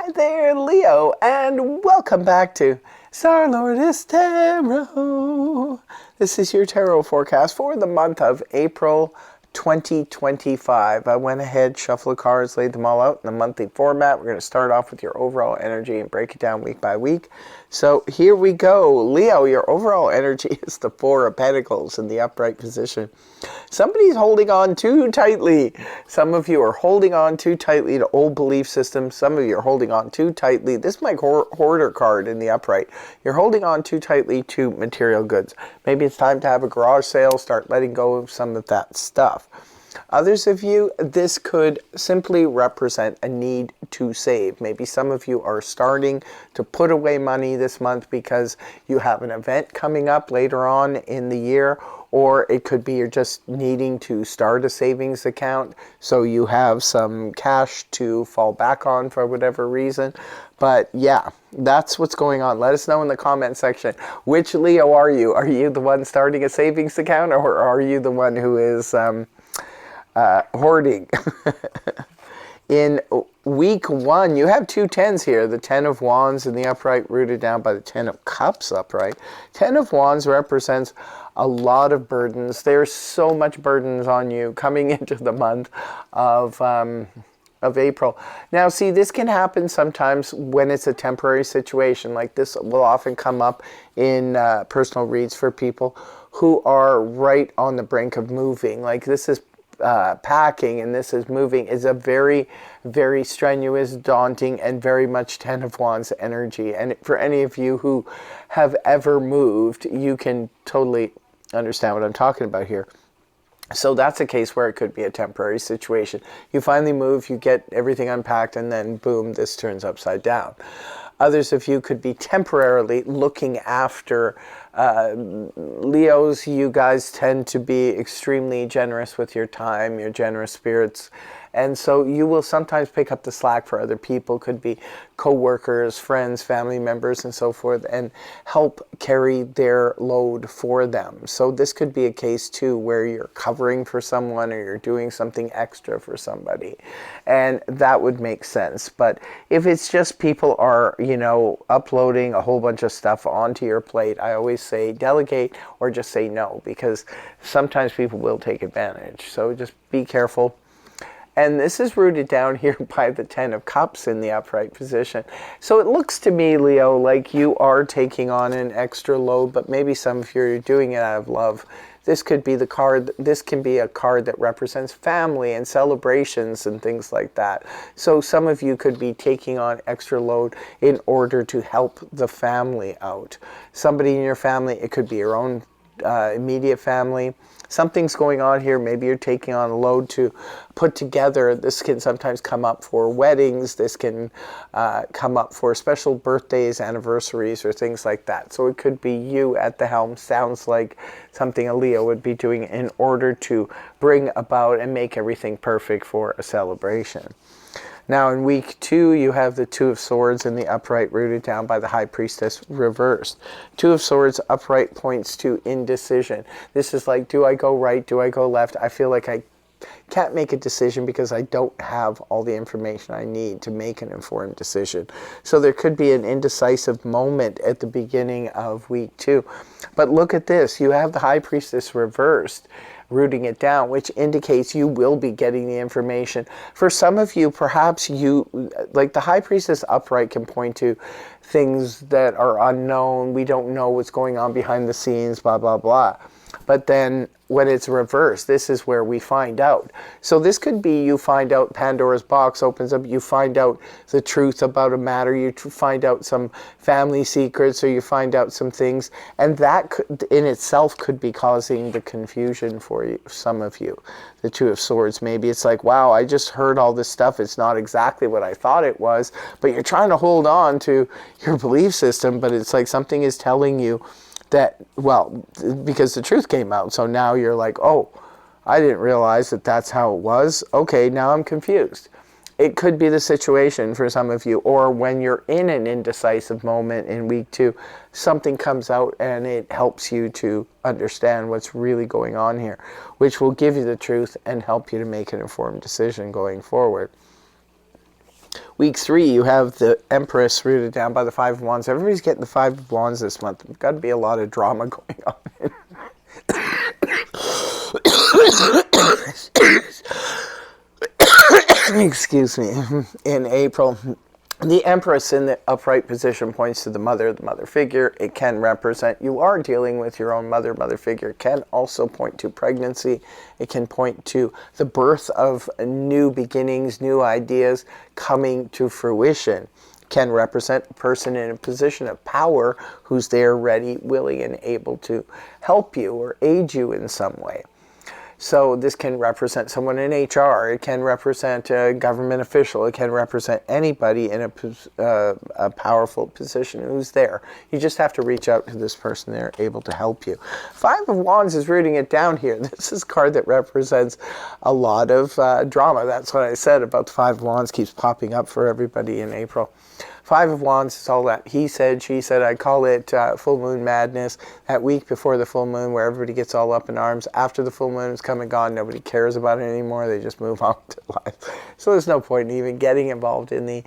Hi there, Leo, and welcome back to Star Lourdes Tarot. This is your tarot forecast for the month of April 2025. I went ahead, shuffled the cards, laid them all out in the monthly format. We're going to start off with your overall energy and break it down week by week. So here we go. Leo, your overall energy is the Four of Pentacles in the upright position. Somebody's holding on too tightly. Some of you are holding on too tightly to old belief systems. Some of you are holding on too tightly. This is my hoarder card in the upright. You're holding on too tightly to material goods. Maybe it's time to have a garage sale, start letting go of some of that stuff. Others of you, this could simply represent a need to save. Maybe some of you are starting to put away money this month because you have an event coming up later on in the year, or it could be you're just needing to start a savings account so you have some cash to fall back on for whatever reason. But yeah, that's what's going on. Let us know in the comment section. Which Leo are you? Are you the one starting a savings account, or are you the one who is hoarding? In week one, you have two tens here. The Ten of Wands in the upright, rooted down by the Ten of Cups upright. Ten of Wands represents a lot of burdens. There's so much burdens on you coming into the month of April. Now, see, this can happen sometimes when it's a temporary situation. Like this will often come up in personal reads for people who are right on the brink of moving. Like this is packing and this is moving, is a very, very strenuous, daunting, and very much Ten of Wands energy. And for any of you who have ever moved, you can totally understand what I'm talking about here. So that's a case where it could be a temporary situation. You finally move, you get everything unpacked, and then boom, this turns upside down. Others of you could be temporarily looking after Leos. You guys tend to be extremely generous with your time, your generous spirits. And so you will sometimes pick up the slack for other people. Could be co-workers, friends, family members, and so forth, and help carry their load for them. So this could be a case too where you're covering for someone or you're doing something extra for somebody. And that would make sense. But if it's just people are, uploading a whole bunch of stuff onto your plate, I always say delegate or just say no, because sometimes people will take advantage. So just be careful. And this is rooted down here by the Ten of Cups in the upright position. So it looks to me, Leo, like you are taking on an extra load, but maybe some of you are doing it out of love. This could be the card, this can be a card that represents family and celebrations and things like that. So some of you could be taking on extra load in order to help the family out. Somebody in your family, it could be your own immediate family. Something's going on here. Maybe you're taking on a load to put together. This can sometimes come up for weddings. This can come up for special birthdays, anniversaries, or things like that. So it could be you at the helm. Sounds like something a Leo would be doing in order to bring about and make everything perfect for a celebration. Now in week two, you have the Two of Swords in the upright, rooted down by the High Priestess reversed. Two of Swords upright points to indecision. This is like, do I go right? Do I go left? I feel like I can't make a decision because I don't have all the information I need to make an informed decision. So there could be an indecisive moment at the beginning of week two. But look at this. You have the High Priestess reversed, rooting it down, which indicates you will be getting the information. For some of you, perhaps like the High Priestess upright can point to things that are unknown. We don't know what's going on behind the scenes, blah, blah, blah. But then when it's reversed, this is where we find out. So this could be you find out Pandora's box opens up, you find out the truth about a matter, you find out some family secrets, or you find out some things, and that could, in itself could be causing the confusion for you, some of you. The Two of Swords, maybe it's like, wow, I just heard all this stuff, it's not exactly what I thought it was, but you're trying to hold on to your belief system, but it's like something is telling you that, well, because the truth came out, so now you're like, oh, I didn't realize that that's how it was. Okay, now I'm confused. It could be the situation for some of you, or when you're in an indecisive moment in week two, something comes out and it helps you to understand what's really going on here, which will give you the truth and help you to make an informed decision going forward. Week 3, you have the Empress rooted down by the Five of Wands. Everybody's getting the Five of Wands this month. There's got to be a lot of drama going on. Excuse me. In April, the Empress in the upright position points to the mother figure. It can represent you are dealing with your own mother figure. It can also point to pregnancy. It can point to the birth of new beginnings, new ideas coming to fruition. It can represent a person in a position of power who's there, ready, willing, and able to help you or aid you in some way. So this can represent someone in HR, it can represent a government official, it can represent anybody in a powerful position who's there. You just have to reach out to this person, they're able to help you. Five of Wands is rooting it down here. This is a card that represents a lot of drama. That's what I said about the Five of Wands keeps popping up for everybody in April. Five of Wands is all that he said, she said. I call it full moon madness. That week before the full moon where everybody gets all up in arms. After the full moon is come and gone, nobody cares about it anymore. They just move on to life. So there's no point in even getting involved in the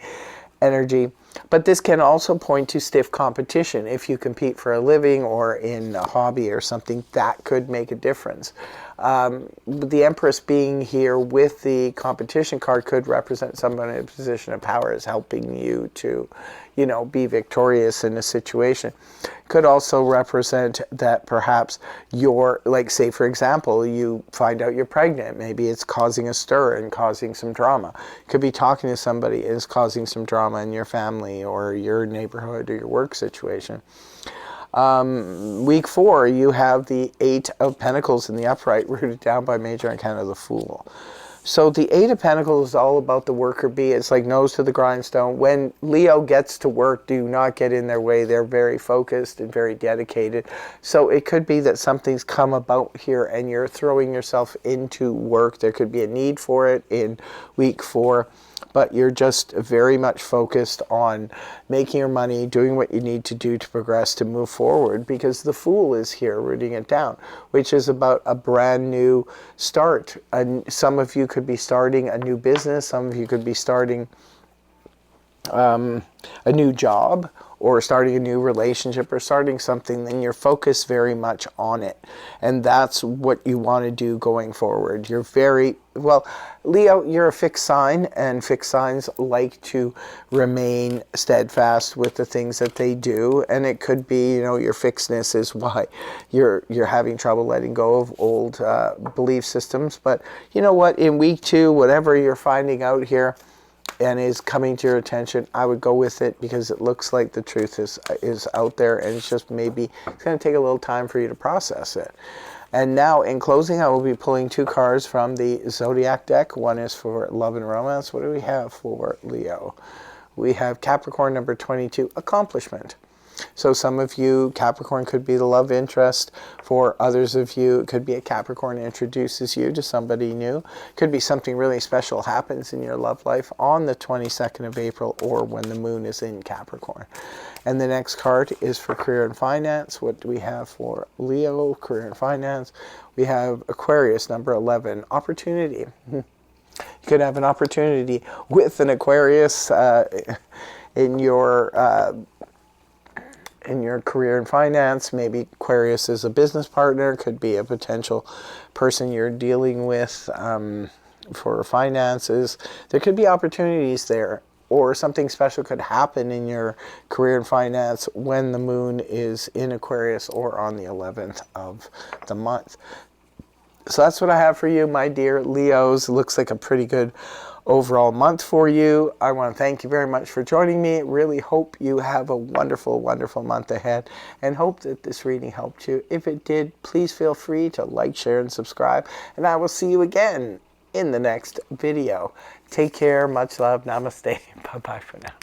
energy. But this can also point to stiff competition. If you compete for a living or in a hobby or something, that could make a difference. The Empress being here with the competition card could represent someone in a position of power is helping you to, you know, be victorious in a situation. Could also represent that perhaps you're, like, say for example, you find out you're pregnant. Maybe it's causing a stir and causing some drama. Could be talking to somebody and it's causing some drama in your family or your neighborhood or your work situation. Week 4, you have the Eight of Pentacles in the upright, rooted down by Major Arcana, the Fool. So the Eight of Pentacles is all about the worker bee. It's like nose to the grindstone. When Leo gets to work, do not get in their way. They're very focused and very dedicated. So it could be that something's come about here and you're throwing yourself into work. There could be a need for it in week 4. But you're just very much focused on making your money, doing what you need to do to progress, to move forward, because the Fool is here rooting it down, which is about a brand new start. And some of you could be starting a new business, some of you could be starting a new job, or starting a new relationship, or starting something, then you're focused very much on it. And that's what you want to do going forward. You're very, well, Leo, you're a fixed sign, and fixed signs like to remain steadfast with the things that they do. And it could be, you know, your fixedness is why you're having trouble letting go of old belief systems. But you know what, in week 2, whatever you're finding out here, and is coming to your attention, I would go with it because it looks like the truth is out there, and it's just maybe it's going to take a little time for you to process it. And now, in closing, I will be pulling 2 cards from the Zodiac deck. One is for love and romance. What do we have for Leo? We have Capricorn number 22, accomplishment. So some of you, Capricorn could be the love interest. For others of you, it could be a Capricorn introduces you to somebody new. Could be something really special happens in your love life on the 22nd of April or when the moon is in Capricorn. And the next card is for career and finance. What do we have for Leo, career and finance? We have Aquarius number 11, opportunity. You could have an opportunity with an Aquarius in your career and finance. Maybe Aquarius is a business partner, could be a potential person you're dealing with for finances. There could be opportunities there, or something special could happen in your career and finance when the moon is in Aquarius or on the 11th of the month. So that's what I have for you, my dear Leos. Looks like a pretty good overall month for you. I want to thank you very much for joining me. Really hope you have a wonderful, wonderful month ahead, and hope that this reading helped you. If it did, please feel free to like, share, and subscribe, and I will see you again in the next video. Take care, much love, namaste, bye-bye for now.